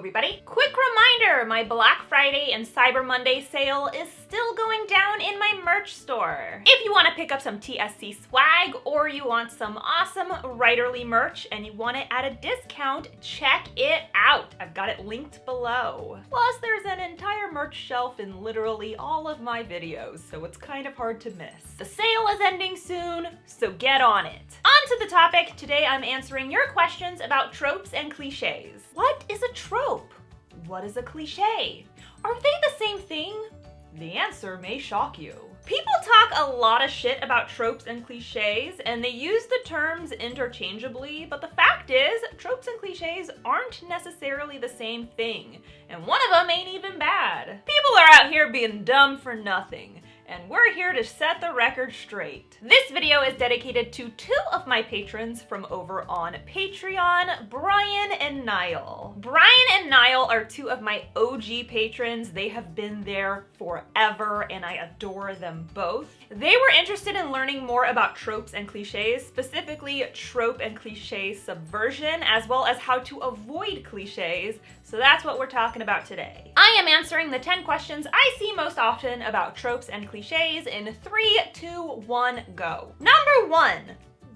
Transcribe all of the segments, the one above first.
everybody. Quick reminder, my Black Friday and Cyber Monday sale is still going down in my merch store. If you want to pick up some TSC swag or you want some awesome writerly merch and you want it at a discount, check it out. I've got it linked below. Plus, there's an entire merch shelf in literally all of my videos, so it's kind of hard to miss. The sale is ending soon, so get on it. On to the topic. Today I'm answering your questions about tropes and cliches. What is a trope? What is a cliche? Are they the same thing? The answer may shock you. People talk a lot of shit about tropes and cliches, and they use the terms interchangeably, but the fact is, tropes and cliches aren't necessarily the same thing, and one of them ain't even bad. People are out here being dumb for nothing, and we're here to set the record straight. This video is dedicated to two of my patrons from over on Patreon, Brian and Niall. Brian and Niall are two of my OG patrons. They have been there forever, and I adore them both. They were interested in learning more about tropes and cliches, specifically trope and cliche subversion, as well as how to avoid cliches, so that's what we're talking about today. I am answering the 10 questions I see most often about tropes and cliches in 3, 2, 1, go. Number 1,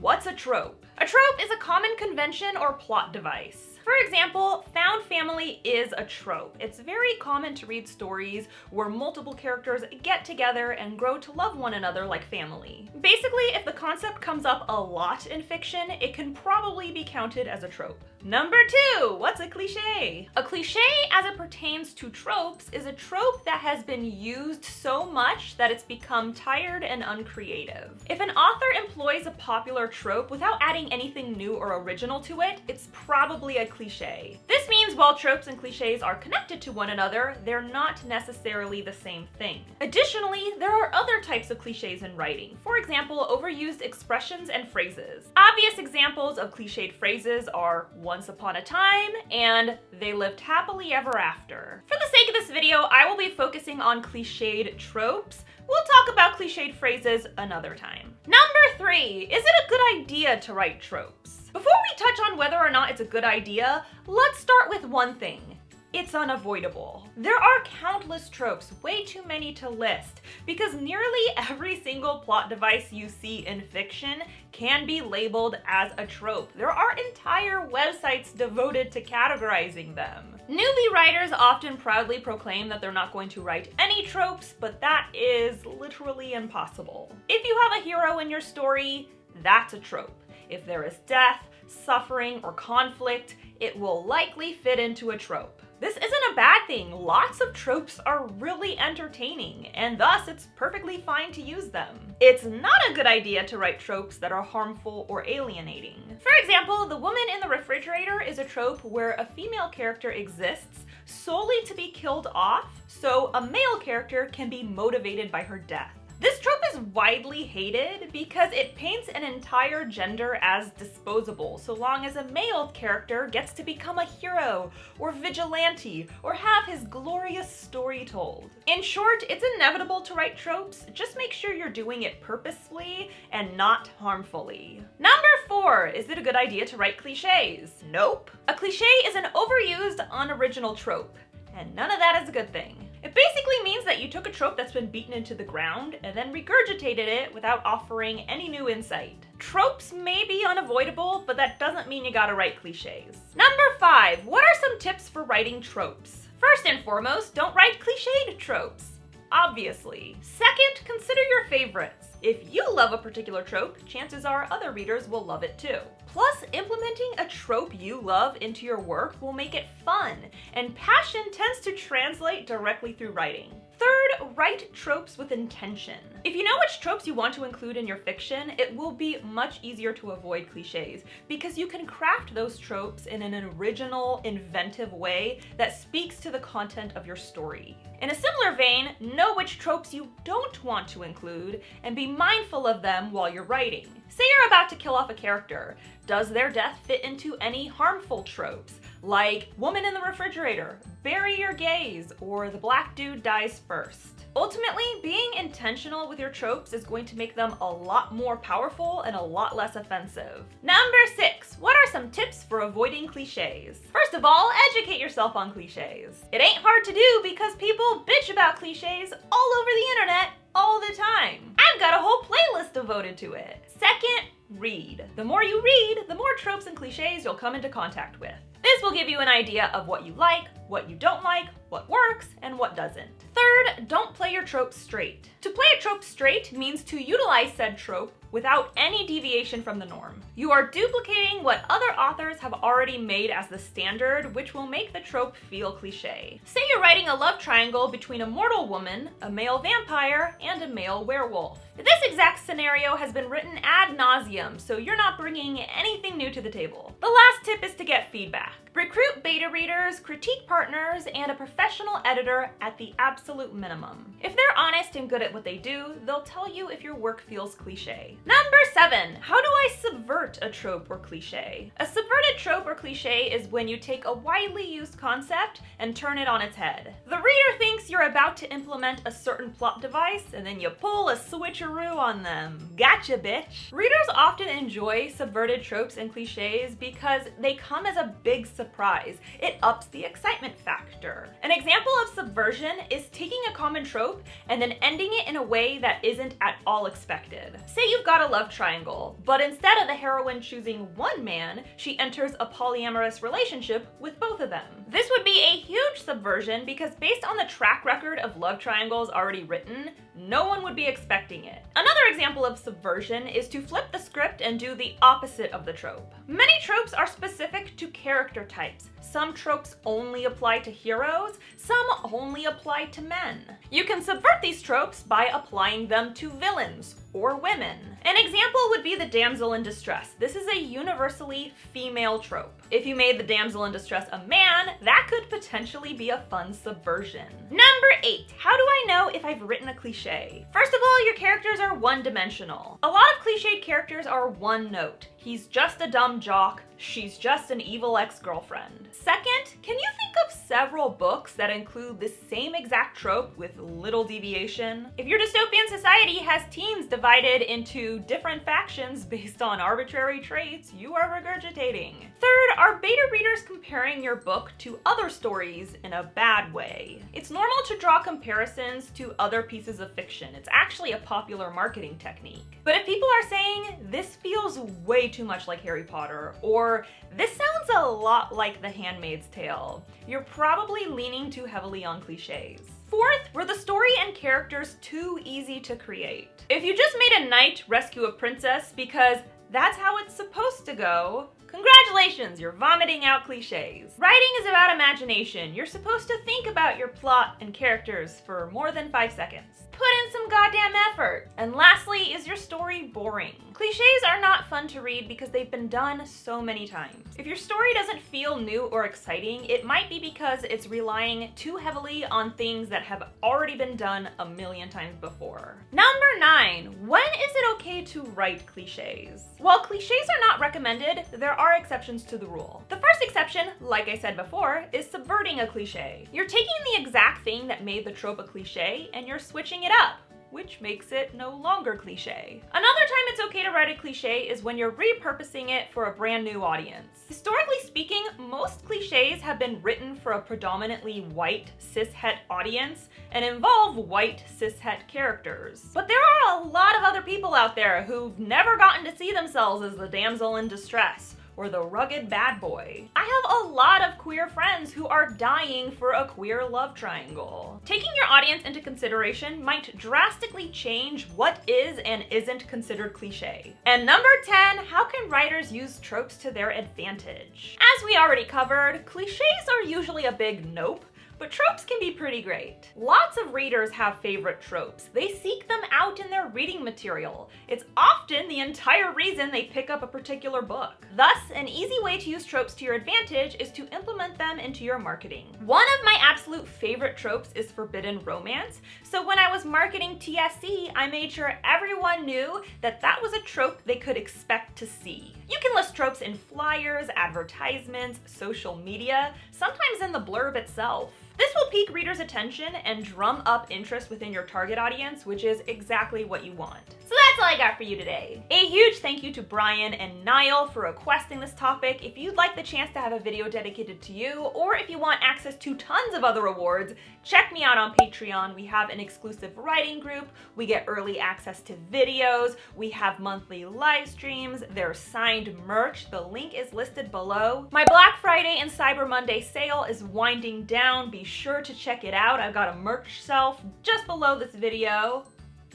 what's a trope? A trope is a common convention or plot device. For example, found family is a trope. It's very common to read stories where multiple characters get together and grow to love one another like family. Basically, if the concept comes up a lot in fiction, it can probably be counted as a trope. Number 2, what's a cliche? A cliche, as it pertains to tropes, is a trope that has been used so much that it's become tired and uncreative. If an author employs a popular trope without adding anything new or original to it, it's probably a cliche. This means while tropes and cliches are connected to one another, they're not necessarily the same thing. Additionally, there are other types of cliches in writing. For example, overused expressions and phrases. Obvious examples of cliched phrases are "once upon a time" and "they lived happily ever after." For the sake of this video, I will be focusing on cliched tropes. We'll talk about cliched phrases another time. Number 3, is it a good idea to write tropes? Before we touch on whether or not it's a good idea, let's start with one thing. It's unavoidable. There are countless tropes, way too many to list, because nearly every single plot device you see in fiction can be labeled as a trope. There are entire websites devoted to categorizing them. Newbie writers often proudly proclaim that they're not going to write any tropes, but that is literally impossible. If you have a hero in your story, that's a trope. If there is death, suffering, or conflict, it will likely fit into a trope. This isn't a bad thing. Lots of tropes are really entertaining, and thus it's perfectly fine to use them. It's not a good idea to write tropes that are harmful or alienating. For example, the woman in the refrigerator is a trope where a female character exists solely to be killed off, so a male character can be motivated by her death. This trope is widely hated because it paints an entire gender as disposable, so long as a male character gets to become a hero or vigilante or have his glorious story told. In short, it's inevitable to write tropes. Just make sure you're doing it purposefully and not harmfully. Number 4, is it a good idea to write cliches? Nope. A cliche is an overused, unoriginal trope, and none of that is a good thing. It basically means that you took a trope that's been beaten into the ground and then regurgitated it without offering any new insight. Tropes may be unavoidable, but that doesn't mean you gotta write cliches. Number 5, what are some tips for writing tropes? First and foremost, don't write cliched tropes. Obviously. Second, consider your favorites. If you love a particular trope, chances are other readers will love it too. Plus, implementing a trope you love into your work will make it fun, and passion tends to translate directly through writing. Third, write tropes with intention. If you know which tropes you want to include in your fiction, it will be much easier to avoid cliches, because you can craft those tropes in an original, inventive way that speaks to the content of your story. In a similar vein, know which tropes you don't want to include and be mindful of them while you're writing. Say you're about to kill off a character. Does their death fit into any harmful tropes, like woman in the refrigerator, bury your gays, or the black dude dies first? Ultimately, being intentional with your tropes is going to make them a lot more powerful and a lot less offensive. Number 6, what are some tips for avoiding cliches? First of all, educate yourself on cliches. It ain't hard to do because people bitch about cliches all over the internet all the time. I've got a whole playlist devoted to it. Second, read. The more you read, the more tropes and cliches you'll come into contact with. This will give you an idea of what you like, what you don't like, what works, and what doesn't. Third, don't play your tropes straight. To play a trope straight means to utilize said trope without any deviation from the norm. You are duplicating what other authors have already made as the standard, which will make the trope feel cliche. Say you're writing a love triangle between a mortal woman, a male vampire, and a male werewolf. This exact scenario has been written ad nauseum, so you're not bringing anything new to the table. The last tip is to get feedback. Recruit beta readers, critique partners, and a professional editor at the absolute minimum. If they're honest and good at what they do, they'll tell you if your work feels cliche. Number 7, how do I subvert a trope or cliche? A subverted trope or cliche is when you take a widely used concept and turn it on its head. The reader thinks you're about to implement a certain plot device, and then you pull a switcheroo on them. Gotcha, bitch! Readers often enjoy subverted tropes and cliches because they come as a big surprise. It ups the excitement factor. An example of subversion is taking a common trope and then ending it in a way that isn't at all expected. Say you've got a love triangle, but instead of the heroine choosing one man, she enters a polyamorous relationship with both of them. This would be a huge subversion because based on the track record of love triangles already written, no one would be expecting it. Another example of subversion is to flip the script and do the opposite of the trope. Many tropes are specific to character types. Some tropes only apply to heroes, some only apply to men. You can subvert these tropes by applying them to villains or women. An example would be the damsel in distress. This is a universally female trope. If you made the damsel in distress a man, that could potentially be a fun subversion. Number 8, how do I know if I've written a cliche? First of all, your characters are one-dimensional. A lot of cliched characters are one note. He's just a dumb jock, she's just an evil ex-girlfriend. Second, can you think of several books that include the same exact trope with little deviation? If your dystopian society has teens divided into different factions based on arbitrary traits, you are regurgitating. Third, are beta readers comparing your book to other stories in a bad way? It's normal to draw comparisons to other pieces of fiction. It's actually a popular marketing technique. But if people are saying, this feels way too much like Harry Potter, or this sounds a lot like The Handmaid's Tale, you're probably leaning too heavily on cliches. Fourth, were the story and characters too easy to create? If you just made a knight rescue a princess because that's how it's supposed to go, congratulations, you're vomiting out cliches. Writing is about imagination. You're supposed to think about your plot and characters for more than 5 seconds. Put in some goddamn effort. And lastly, is your story boring? Cliches are not fun to read because they've been done so many times. If your story doesn't feel new or exciting, it might be because it's relying too heavily on things that have already been done a million times before. Number 9, when is it okay to write cliches? While cliches are not recommended, there are exceptions to the rule. The first exception, like I said before, is subverting a cliche. You're taking the exact thing that made the trope a cliche and you're switching it up, which makes it no longer cliche. Another time it's okay to write a cliche is when you're repurposing it for a brand new audience. Historically speaking, most cliches have been written for a predominantly white cishet audience and involve white cishet characters. But there are a lot of other people out there who've never gotten to see themselves as the damsel in distress or the rugged bad boy. I have a lot of queer friends who are dying for a queer love triangle. Taking your audience into consideration might drastically change what is and isn't considered cliche. And number 10, how can writers use tropes to their advantage? As we already covered, cliches are usually a big nope, But tropes can be pretty great. Lots of readers have favorite tropes. They seek them out in their reading material. It's often the entire reason they pick up a particular book. Thus, an easy way to use tropes to your advantage is to implement them into your marketing. One of my absolute favorite tropes is forbidden romance. So when I was marketing TSC, I made sure everyone knew that that was a trope they could expect to see. You can list tropes in flyers, advertisements, social media, sometimes in the blurb itself. This will pique readers' attention and drum up interest within your target audience, which is exactly what you want. So that's all I got for you today. A huge thank you to Brian and Niall for requesting this topic. If you'd like the chance to have a video dedicated to you, or if you want access to tons of other awards, check me out on Patreon. We have an exclusive writing group, we get early access to videos, we have monthly live streams, there's signed merch, the link is listed below. My Black Friday and Cyber Monday sale is winding down. Be sure to check it out. I've got a merch shelf just below this video.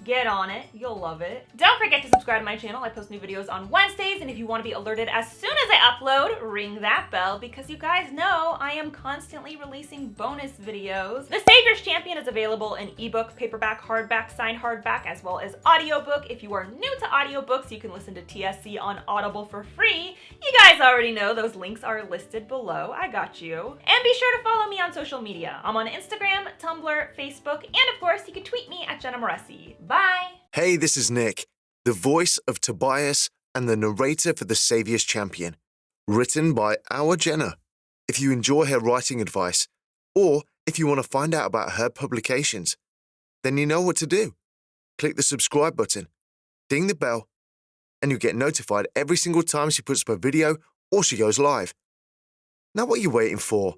Get on it, you'll love it. Don't forget to subscribe to my channel. I post new videos on Wednesdays, and if you want to be alerted as soon as I upload, ring that bell, because you guys know I am constantly releasing bonus videos. The Savior's Champion is available in ebook, paperback, hardback, signed hardback, as well as audiobook. If you are new to audiobooks, you can listen to TSC on Audible for free. You guys already know those links are listed below. I got you. And be sure to follow me on social media. I'm on Instagram, Tumblr, Facebook, and of course, you can tweet me at Jenna Moreci. Bye! Hey, this is Nick, the voice of Tobias and the narrator for The Savior's Champion, written by our Jenna. If you enjoy her writing advice, or if you want to find out about her publications, then you know what to do. Click the subscribe button, ding the bell, and you'll get notified every single time she puts up a video or she goes live. Now what are you waiting for?